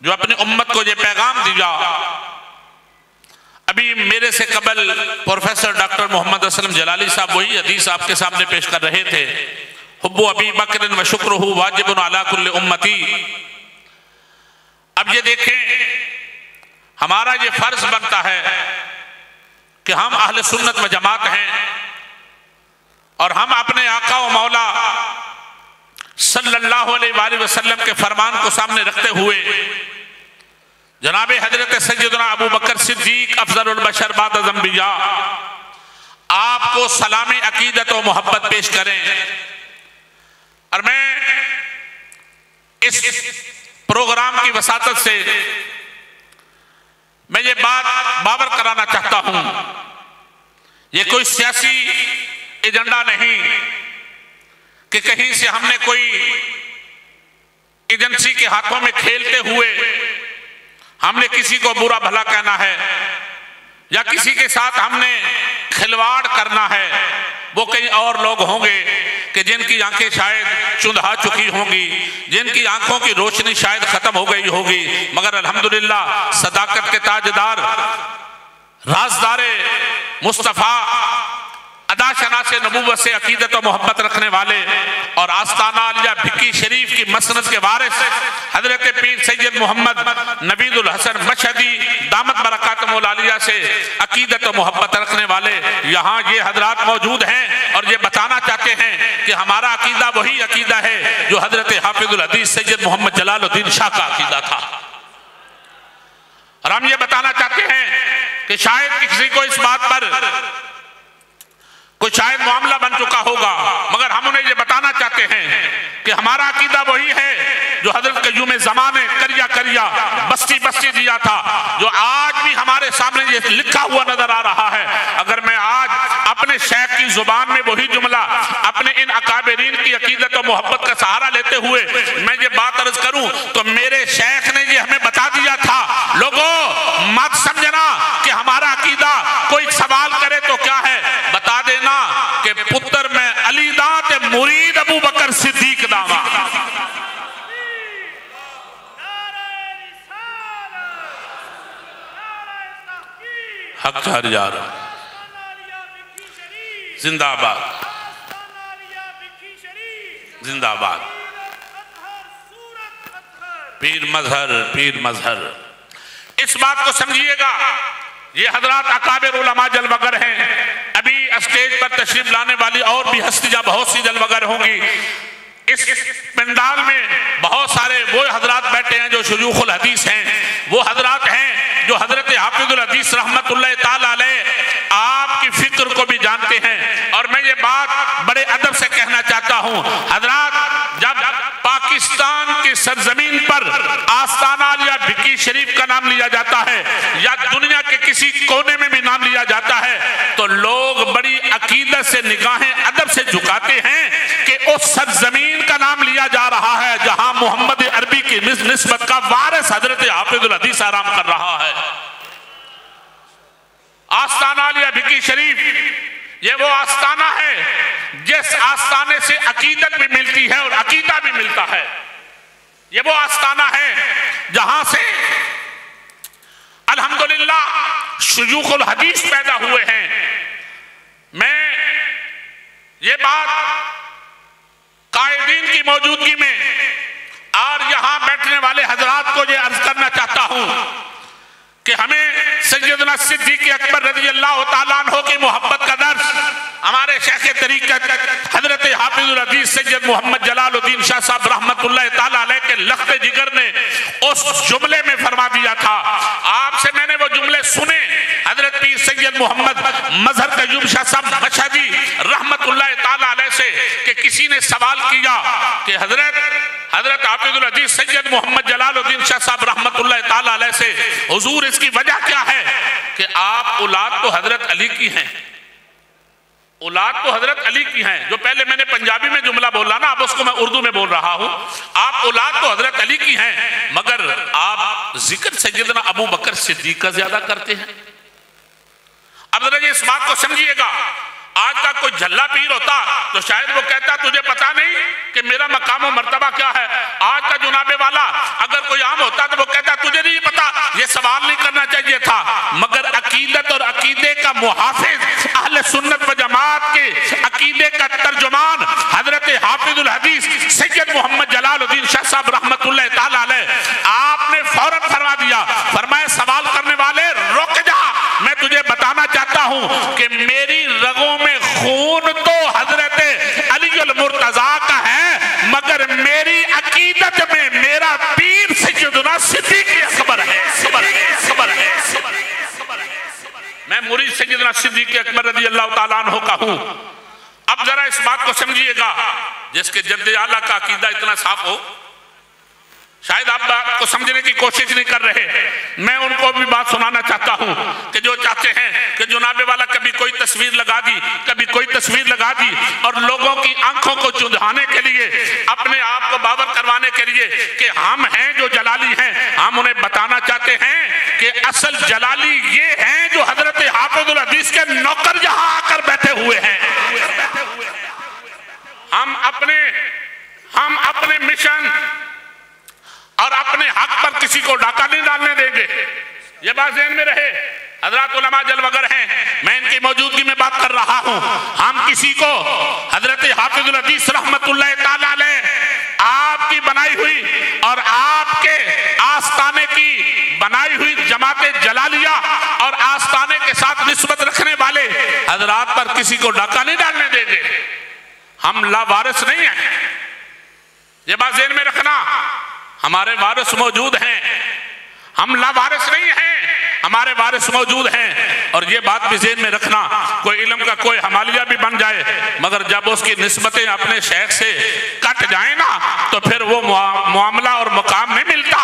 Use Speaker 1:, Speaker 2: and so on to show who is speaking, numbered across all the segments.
Speaker 1: جو اپنی امت کو یہ پیغام دیا. ابھی میرے سے قبل پروفیسر ڈاکٹر محمد اسلم جلالی صاحب وہی حدیث آپ کے سامنے پیش کر رہے تھے، حب ابی بکر و شکرہ واجب علی کل امتی. اب یہ دیکھیں، ہمارا یہ فرض بنتا ہے کہ ہم اہل سنت و جماعت ہیں، اور ہم اپنے آقا و مولا صلی اللہ علیہ وآلہ وسلم کے فرمان کو سامنے رکھتے ہوئے جناب حضرت سیدنا ابو بکر صدیق افضل البشر بعد الانبیاء آپ کو سلام عقیدت و محبت پیش کریں. اور میں اس پروگرام کی وساطت سے میں یہ بات باور کرانا چاہتا ہوں، یہ کوئی سیاسی ایجنڈا نہیں کہ کہیں سے ہم نے کوئی ایجنسی کے ہاتھوں میں کھیلتے ہوئے ہم نے کسی کو برا بھلا کہنا ہے یا کسی کے ساتھ ہم نے کھلواڑ کرنا ہے. وہ کئی اور لوگ ہوں گے کہ جن کی آنکھیں شاید چندھا چکی ہوں گی، جن کی آنکھوں کی روشنی شاید ختم ہو گئی ہوگی، مگر الحمدللہ صداقت کے تاجدار، رازدار مصطفیٰ، ادا شناس نبوت سے عقیدت و محبت رکھنے والے اور آستانہ عالیہ بھکی شریف کی مسند کے وارث حضرت پیر سید محمد نوید الحسن مشہدی دامت برکاتہم العالیہ سے عقیدت و محبت رکھنے والے یہاں یہ حضرات موجود ہیں، اور یہ بتانا چاہتے ہیں کہ ہمارا عقیدہ وہی عقیدہ ہے جو حضرت حافظ الحدیث سید محمد جلال الدین شاہ کا عقیدہ تھا. اور ہم یہ بتانا چاہتے ہیں کہ شاید کسی کو اس بات پر کوئی شاید معاملہ بن چکا ہوگا، مگر ہم انہیں یہ بتانا چاہتے ہیں کہ ہمارا عقیدہ وہی ہے جو حضرت قیوم زمان نے کریا کریا بستی بستی دیا تھا، جو آج بھی ہمارے سامنے یہ لکھا ہوا نظر آ رہا ہے. اگر میں آج اپنے شیخ کی زبان میں وہی جملہ اپنے ان اکابرین کی عقیدت و محبت کا سہارا لیتے ہوئے میں یہ بات عرض کروں تو میرے شیخ نے یہ ہمیں بتا دیا تھا، لوگوں مت سمجھنا کہ ہمارا عقیدہ کوئی سوال کرے تو کیا ہے، بتا دینا کہ پتر میں علی دا تے مرید ابو بکر صدیق داوا. حق چار یار زندہ آباد، زندہ آباد. پیر مظہر، پیر مظہر. اس بات کو سمجھیے گا، یہ حضرات اکابر علماء جلوگر ہیں. ابھی اسٹیج پر تشریف لانے والی اور بھی ہستیاں بہت سی جلوگر ہوں گی. اس پنڈال میں بہت سارے وہ حضرات بیٹھے ہیں جو شیوخ الحدیث ہیں، وہ حضرات ہیں جو حضرت حافظ الحدیث رحمت اللہ تعالی علیہ آپ کی فکر کو بھی جانتے ہیں. اور میں یہ بات بڑے ادب سے کہنا چاہتا ہوں، حضرات جب پاکستان کی سرزمین پر آستانہ عالیہ بھکی شریف کا نام لیا جاتا ہے یا دنیا کے کسی کونے میں بھی نام لیا جاتا ہے تو لوگ بڑی عقیدت سے نگاہیں ادب سے جھکاتے ہیں کہ اس سرزمین کا نام لیا جا رہا ہے جہاں محمد عربی کی نسبت کا وارث حضرت حافظ الحدیث آرام کر رہا ہے. آستانہ عالیہ بھکی شریف یہ وہ آستانہ ہے جس آستانے سے عقیدت بھی ملتی ہے اور عقیدہ بھی ملتا ہے. یہ وہ آستانہ ہے جہاں سے الحمدللہ شیوخ الحدیث پیدا ہوئے ہیں. میں یہ بات قائدین کی موجودگی میں اور یہاں بیٹھنے والے حضرات کو یہ عرض کرنا چاہتا ہوں کہ ہمیں سیدنا صدیق اکبر رضی اللہ تعالیٰ عنہ کی محبت کا درس ہمارے شیخ طریقت حضرت حافظ الحدیث سید محمد جلال الدین شاہ صاحب رحمت اللہ تعالیٰ علیہ کے لخت جگر نے اس جملے میں فرما دیا تھا. آپ سے میں نے وہ جملے سنے. حضرت پیر سید محمد مظہر قیوم شاہ صاحب مشہدی رحمت اللہ تعالیٰ علیہ سے کہ کسی نے سوال کیا کہ حضرت حافظ الحدیث سید محمد جلال الدین شاہ صاحب رحمت اللہ تعالیٰ علیہ سے حضور اس کی وجہ کیا ہے کہ آپ اولاد تو حضرت علی کی ہیں، اولاد تو حضرت علی کی ہیں. جو پہلے میں نے پنجابی میں جملہ بولا نا اب اس کو میں اردو میں بول رہا ہوں. آپ اولاد تو حضرت علی کی ہیں مگر آپ ذکر سیدنا ابو بکر صدیق کا زیادہ کرتے ہیں. اب ذرا یہ اس بات کو سمجھیے گا، آج کا کوئی جھلا پیر ہوتا تو شاید وہ کہتا تجھے پتا نہیں کہ میرا مقام و مرتبہ کیا ہے. آج کا جناب والا اگر کوئی عام ہوتا تو وہ کہتا سوال نہیں کرنا چاہیے تھا، مگر عقیدت اور عقیدے کا محافظ، اہل سنت و جماعت کے عقیدے کا ترجمان حضرت حافظ الحدیث سید محمد جلال الدین شاہ صاحب رحمت اللہ تعالی علیہ، آپ نے فوراً فرما دیا، فرمایا سوال کرنے والے رک جا، میں تجھے بتانا چاہتا ہوں کہ میری رگوں میں خون تو حضرت علی المرتضیٰ کا ہے، مگر میری عقیدت میں میرا پیر سیدنا صدیق اکبر ہے۔ میں مرید سیدنا صدیق اکبر رضی اللہ تعالیٰ عنہ کا ہوں۔ اب ذرا اس بات کو سمجھیے گا، جس کے جد اعلیٰ کا عقیدہ اتنا صاف ہو، شاید آپ بات کو سمجھنے کی کوشش نہیں کر رہے، میں ان کو بھی بات سنانا چاہتا ہوں کہ جو چاہتے ہیں کہ جناب والا کبھی کوئی تصویر لگا دی، کبھی کوئی تصویر لگا دی، اور لوگوں کی آنکھوں کو چندھانے کے لیے، اپنے آپ کو باور کروانے کے لیے کہ ہم ہیں جو جلالی ہیں، ہم انہیں بتانا چاہتے ہیں کہ اصل جلالی یہ ہیں جو حضرت حافظ الحدیث کے نوکر یہاں آ کر بیٹھے ہوئے ہیں۔ ہم اپنے مشن اور اپنے حق پر کسی کو ڈاکہ نہیں ڈالنے دیں گے، یہ بات ذہن میں رہے۔ حضرات علماء جلوگر ہیں، میں ان کی موجودگی میں بات کر رہا ہوں، ہم کسی کو حضرت حافظ الحدیث رحمت اللہ تعالی علیہ آپ کی بنائی ہوئی اور آپ کے آستانے کی بنائی ہوئی جماعت جلالیہ اور آستانے کے ساتھ نسبت رکھنے والے حضرات پر کسی کو ڈاکہ نہیں ڈالنے دیں گے۔ ہم لا وارث نہیں ہیں، یہ بات ذہن میں رکھنا، ہمارے وارث موجود ہیں، ہم لا وارث نہیں ہیں، ہمارے وارث موجود ہیں۔ اور یہ بات بھی ذہن میں رکھنا، کوئی علم کا کوئی حمالیہ بھی بن جائے، مگر جب اس کی نسبتیں اپنے شیخ سے کٹ جائیں نا تو پھر وہ معاملہ اور مقام نہیں ملتا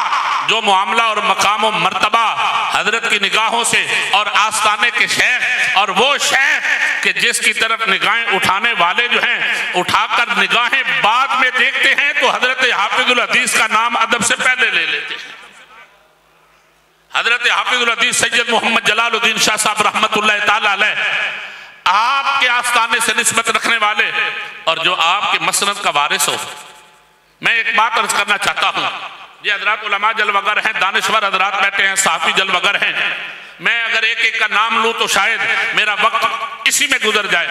Speaker 1: جو معاملہ اور مقام و مرتبہ حضرت کی نگاہوں سے اور آستانے کے شیخ اور وہ شیخ کہ جس کی طرف نگاہیں اٹھانے والے جو ہیں اٹھا کر نگاہیں بعد میں دیکھتے ہیں تو حضرت حافظ الحدیث کا نام ادب سے پہلے لے لیتے ہیں۔ حضرت حافظ الحدیث سید محمد جلال الدین شاہ صاحب رحمت اللہ تعالی علیہ آپ کے آستانے سے نسبت رکھنے والے اور جو آپ کے مسند کا وارث ہو۔ میں ایک بات عرض کرنا چاہتا ہوں، یہ حضرات علماء جلوگر ہیں، دانشور حضرات بیٹھے ہیں، صحافی جلوگر ہیں، میں اگر ایک ایک کا نام لوں تو شاید میرا وقت اسی میں گزر جائے۔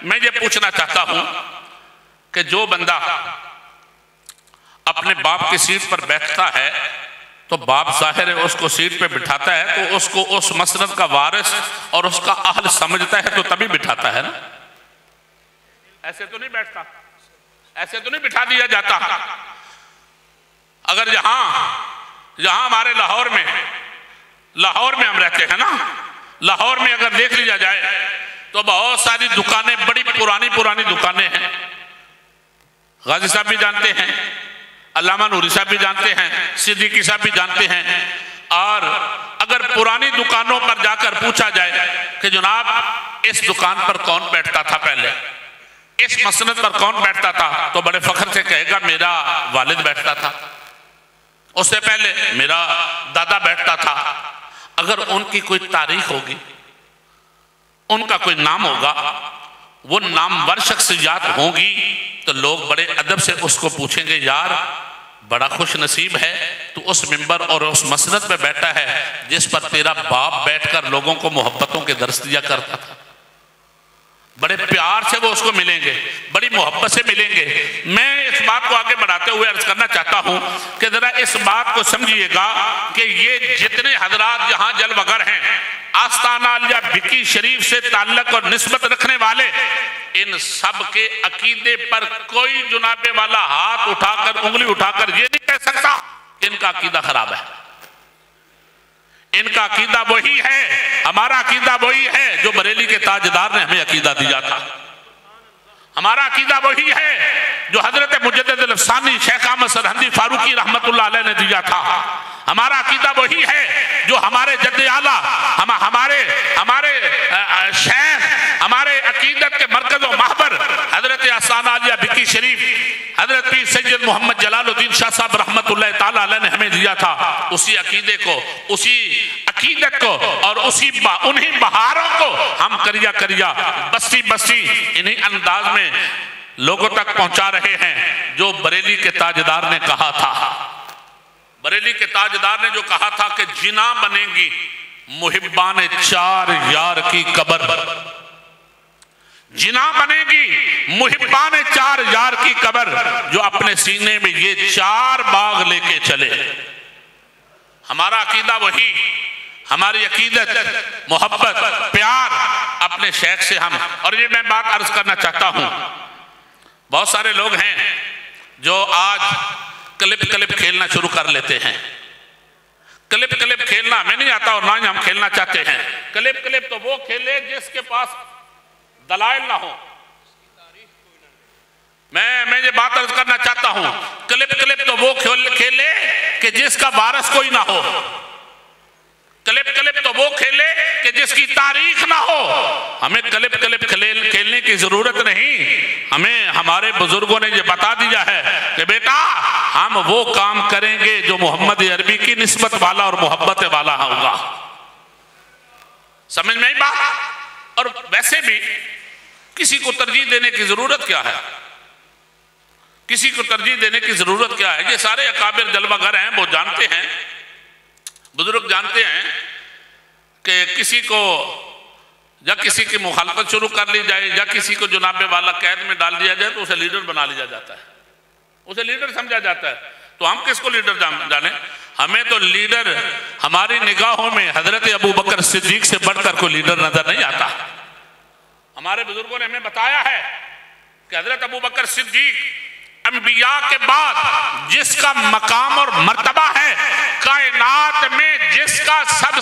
Speaker 1: میں یہ پوچھنا چاہتا ہوں کہ جو بندہ اپنے باپ کی سیٹ پر بیٹھتا ہے تو باپ ظاہر ہے اس کو سیٹ پہ بٹھاتا ہے تو اس کو اس مسند کا وارث اور اس کا اہل سمجھتا ہے تو تبھی بٹھاتا ہے نا، ایسے تو نہیں بیٹھتا، ایسے تو نہیں بٹھا دیا جاتا۔ اگر یہاں ہمارے لاہور میں ہم رہتے ہیں نا، لاہور میں اگر دیکھ لیا جائے تو بہت ساری دکانیں بڑی پرانی دکانیں ہیں، غازی صاحب بھی جانتے ہیں، علامہ نوری صاحب بھی جانتے ہیں، صدیقی صاحب بھی جانتے ہیں۔ اور اگر پرانی دکانوں پر جا کر پوچھا جائے کہ جناب اس دکان پر کون بیٹھتا تھا پہلے، اس مسند پر کون بیٹھتا تھا، تو بڑے فخر سے کہے گا میرا والد بیٹھتا تھا، اس سے پہلے میرا دادا بیٹھتا تھا۔ اگر ان کی کوئی تاریخ ہوگی، ان کا کوئی نام ہوگا، وہ نامور شخصیات ہوں گی تو لوگ بڑے ادب سے اس کو پوچھیں گے یار بڑا خوش نصیب ہے تو اس منبر اور اس مسند پہ بیٹھا ہے جس پر تیرا باپ بیٹھ کر لوگوں کو محبتوں کے درس دیا کرتا تھا۔ بڑے پیار سے وہ اس کو ملیں گے، بڑی محبت سے ملیں گے۔ میں اس بات کو آگے بڑھاتے ہوئے عرض کرنا چاہتا ہوں کہ ذرا اس بات کو سمجھیے گا کہ یہ جتنے حضرات یہاں جلوگر ہیں، آستانہ علیہ بکی شریف سے تعلق اور نسبت رکھنے والے، ان سب کے عقیدے پر کوئی جناب والا ہاتھ اٹھا کر انگلی اٹھا کر یہ نہیں کہہ سکتا کہ ان کا عقیدہ خراب ہے۔ ان کا عقیدہ وہی ہے، ہمارا عقیدہ وہی ہے جو بریلی کے تاجدار نے ہمیں عقیدہ دیا تھا۔ ہمارا عقیدہ وہی ہے جو حضرت مجدد الافسانی شیخ احمد سرہندی فاروقی رحمت اللہ علیہ نے دیا تھا۔ ہمارا عقیدہ وہی ہے جو ہمارے جد اعلیٰ، ہمارے شیخ، ہمارے عقیدت کے مرکز و محور حضرت آستانہ علیہ بکی شریف حضرت پیر سید محمد جلال الدین شاہ صاحب رحمت اللہ تعالی علیہ نے ہمیں دیا تھا۔ اسی عقیدے کو، اسی عقیدت کو اور انہی بہاروں کو ہم کریا بستی انہی انداز میں لوگوں تک پہنچا رہے ہیں جو بریلی کے تاجدار نے کہا تھا۔ بریلی کے تاجدار نے جو کہا تھا کہ جنا بنے گی محبان چار یار کی قبر، جنا بنے گی محبان چار یار کی قبر، جو اپنے سینے میں یہ چار باغ لے کے چلے۔ ہمارا عقیدہ وہی، ہماری عقیدت محبت پیار اپنے شیخ سے ہم۔ اور یہ میں بات عرض کرنا چاہتا ہوں، بہت سارے لوگ ہیں جو آج کلپ کھیلنا شروع کر لیتے ہیں۔ کلپ کھیلنا ہمیں نہیں آتا اور نہ ہی ہم کھیلنا چاہتے ہیں۔ کلپ تو وہ کھیلے جس کے پاس دلائل نہ ہو۔ میں یہ بات عرض کرنا چاہتا ہوں، کلپ تو وہ کھیلے کہ جس کا وارث کوئی نہ ہو۔ کلپ تو وہ کھیلے کہ جس کی تاریخ نہ ہو۔ ہمیں کلپ کھیلنے کی ضرورت نہیں، ہمیں ہمارے بزرگوں نے یہ بتا دیا ہے کہ بیٹا ہم وہ کام کریں گے جو محمد عربی کی نسبت والا اور محبت والا ہوگا۔ سمجھ میں آئی بات؟ اور ویسے بھی کسی کو ترجیح دینے کی ضرورت کیا ہے؟ کسی کو ترجیح دینے کی ضرورت کیا ہے؟ یہ سارے اکابر جلوہ گر ہیں، وہ جانتے ہیں، بزرگ جانتے ہیں کہ کسی کو یا کسی کی مخالفت شروع کر لی جائے یا کسی کو جناب والا قید میں ڈال دیا جائے تو اسے لیڈر بنا لیا جاتا ہے، اسے لیڈر سمجھا جاتا ہے۔ تو ہم کس کو لیڈر جانیں؟ ہمیں تو لیڈر ہماری نگاہوں میں حضرت ابوبکر صدیق سے بڑھ کر کوئی لیڈر نظر نہیں آتا۔ ہمارے بزرگوں نے ہمیں بتایا ہے کہ حضرت ابوبکر صدیق انبیاء کے بعد جس کا مقام اور مرتبہ ہے، کائنات میں جس کا سب